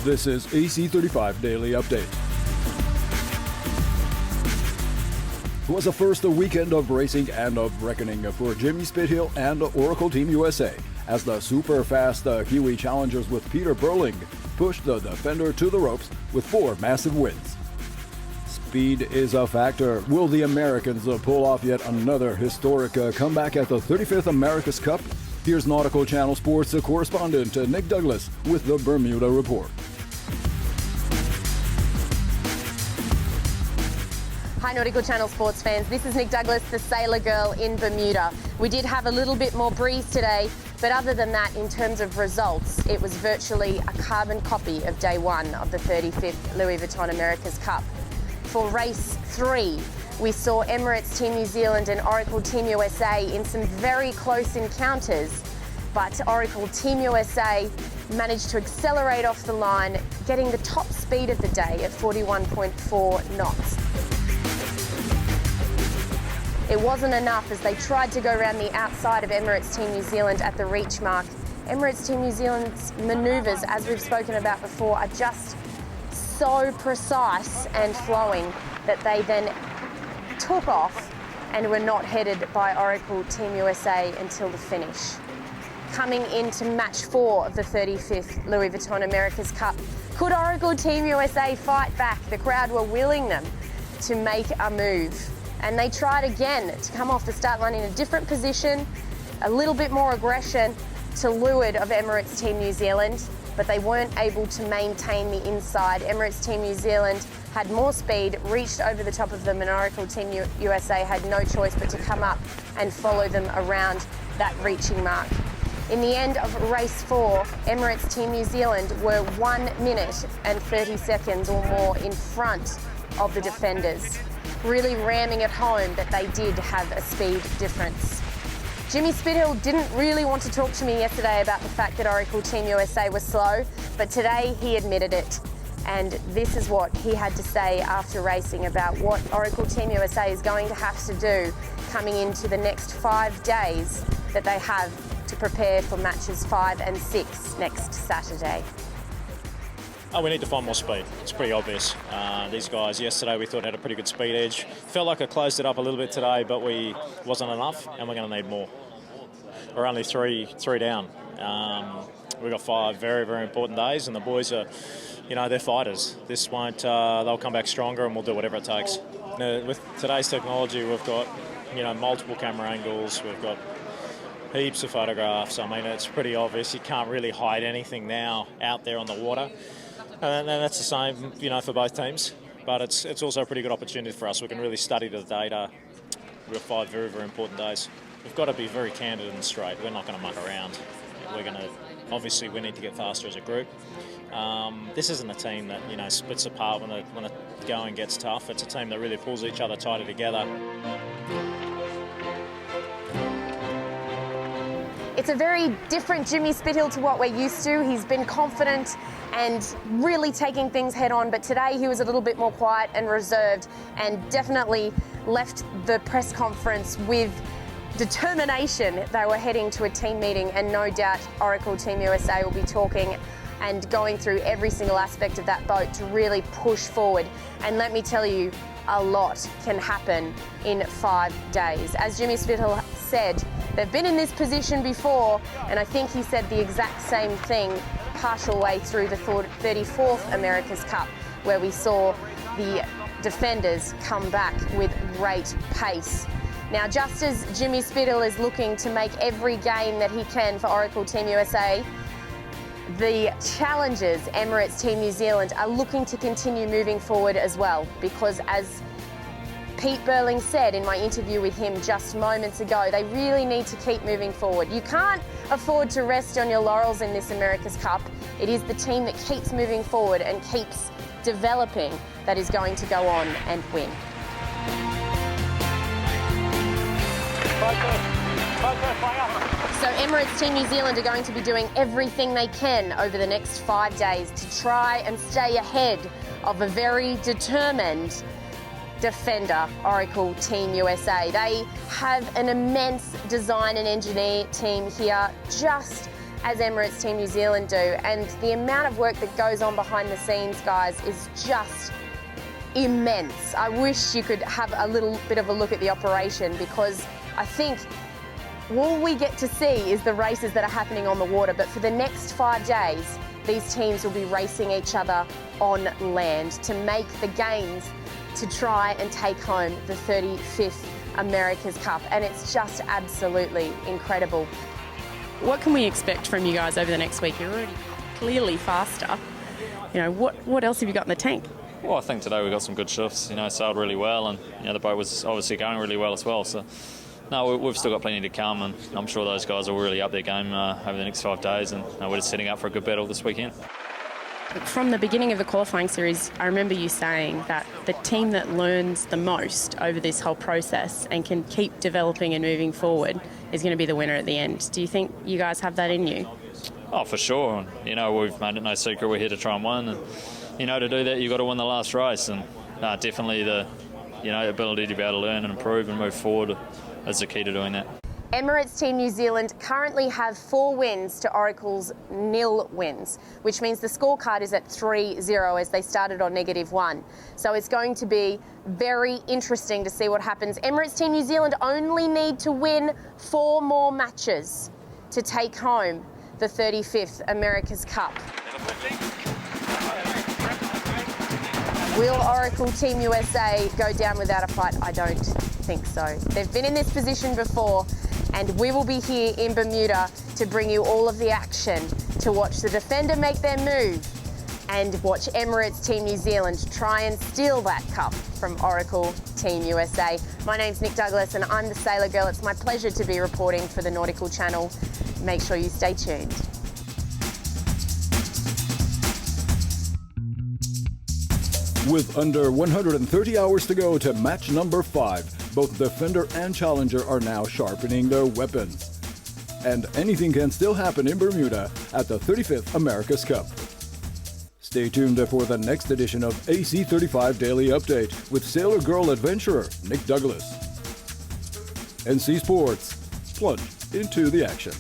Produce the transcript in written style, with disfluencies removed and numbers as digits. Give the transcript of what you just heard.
This is AC35 Daily Update. It was the first weekend of racing and of reckoning for Jimmy Spithill and Oracle Team USA as the super fast Kiwi challengers with Peter Burling pushed the Defender to the ropes with 4 massive wins. Speed is a factor. Will the Americans pull off yet another historic comeback at the 35th America's Cup? Here's Nautical Channel Sports correspondent Nick Douglas with the Bermuda Report. Hi Nautical Channel sports fans, this is Nick Douglas, the Sailor Girl in Bermuda. We did have a little bit more breeze today, but other than that, in terms of results, it was virtually a carbon copy of day 1 of the 35th Louis Vuitton America's Cup. For race 3, we saw Emirates Team New Zealand and Oracle Team USA in some very close encounters, but Oracle Team USA managed to accelerate off the line, getting the top speed of the day at 41.4 knots. It wasn't enough as they tried to go around the outside of Emirates Team New Zealand at the reach mark. Emirates Team New Zealand's manoeuvres, as we've spoken about before, are just so precise and flowing that they then took off and were not headed by Oracle Team USA until the finish. Coming into match 4 of the 35th Louis Vuitton America's Cup, could Oracle Team USA fight back? The crowd were willing them to make a move. And they tried again to come off the start line in a different position, a little bit more aggression to leeward of Emirates Team New Zealand, but they weren't able to maintain the inside. Emirates Team New Zealand had more speed, reached over the top of them, and Oracle Team USA had no choice but to come up and follow them around that reaching mark. In the end of race 4, Emirates Team New Zealand were 1 minute and 30 seconds or more in front of the defenders, really ramming it home that they did have a speed difference. Jimmy Spithill didn't really want to talk to me yesterday about the fact that Oracle Team USA was slow, but today he admitted it. And this is what he had to say after racing about what Oracle Team USA is going to have to do coming into the next 5 days that they have to prepare for matches 5 and 6 next Saturday. Oh, we need to find more speed. It's pretty obvious. These guys yesterday we thought had a pretty good speed edge. Felt like I closed it up a little bit today, but we wasn't enough, and we're going to need more. We're only three down. We've got 5 very, very important days, and the boys are, they're fighters. This won't. They'll come back stronger, and we'll do whatever it takes. With today's technology, we've got, multiple camera angles. We've got heaps of photographs. I mean, it's pretty obvious. You can't really hide anything now out there on the water. And that's the same, for both teams. But it's also a pretty good opportunity for us. We can really study the data. We've got 5 very, very important days. We've got to be very candid and straight. We're not going to muck around. Obviously, we need to get faster as a group. This isn't a team that, splits apart when the going gets tough. It's a team that really pulls each other tighter together. It's a very different Jimmy Spithill to what we're used to. He's been confident and really taking things head on, but today he was a little bit more quiet and reserved and definitely left the press conference with determination. They were heading to a team meeting, and no doubt Oracle Team USA will be talking and going through every single aspect of that boat to really push forward. And let me tell you, a lot can happen in 5 days. As Jimmy Spithill said, they've been in this position before, and I think he said the exact same thing partial way through the 34th America's Cup, where we saw the defenders come back with great pace. Now, just as Jimmy Spithill is looking to make every gain that he can for Oracle Team USA, the challengers, Emirates Team New Zealand, are looking to continue moving forward as well, because as Pete Burling said in my interview with him just moments ago, they really need to keep moving forward. You can't afford to rest on your laurels in this America's Cup. It is the team that keeps moving forward and keeps developing that is going to go on and win. So Emirates Team New Zealand are going to be doing everything they can over the next 5 days to try and stay ahead of a very determined defender, Oracle Team USA. They have an immense design and engineer team here, just as Emirates Team New Zealand do. And the amount of work that goes on behind the scenes, guys, is just immense. I wish you could have a little bit of a look at the operation, because I think all we get to see is the races that are happening on the water. But for the next 5 days, these teams will be racing each other on land to make the gains to try and take home the 35th America's Cup. And it's just absolutely incredible. What can we expect from you guys over the next week? You're already clearly faster. You know, what else have you got in the tank? Well, I think today we got some good shifts. Sailed really well, and the boat was obviously going really well as well. So, no, we've still got plenty to come, and I'm sure those guys will really up their game over the next 5 days, and we're just setting up for a good battle this weekend. From the beginning of the qualifying series, I remember you saying that the team that learns the most over this whole process and can keep developing and moving forward is going to be the winner at the end. Do you think you guys have that in you? Oh, for sure. We've made it no secret we're here to try and win, and to do that you've got to win the last race, and definitely the ability to be able to learn and improve and move forward is the key to doing that. Emirates Team New Zealand currently have 4 wins to Oracle's 0 wins, which means the scorecard is at 3-0 as they started on -1. So it's going to be very interesting to see what happens. Emirates Team New Zealand only need to win 4 more matches to take home the 35th America's Cup. Will Oracle Team USA go down without a fight? I don't think so. They've been in this position before, and we will be here in Bermuda to bring you all of the action, to watch the defender make their move and watch Emirates Team New Zealand try and steal that cup from Oracle Team USA. My name's Nick Douglas and I'm the Sailor Girl. It's my pleasure to be reporting for the Nautical channel. Make sure you stay tuned. With under 130 hours to go to match number 5, both Defender and Challenger are now sharpening their weapons. And anything can still happen in Bermuda at the 35th America's Cup. Stay tuned for the next edition of AC35 Daily Update with Sailor Girl adventurer Nick Douglas. NC Sports, plunge into the action.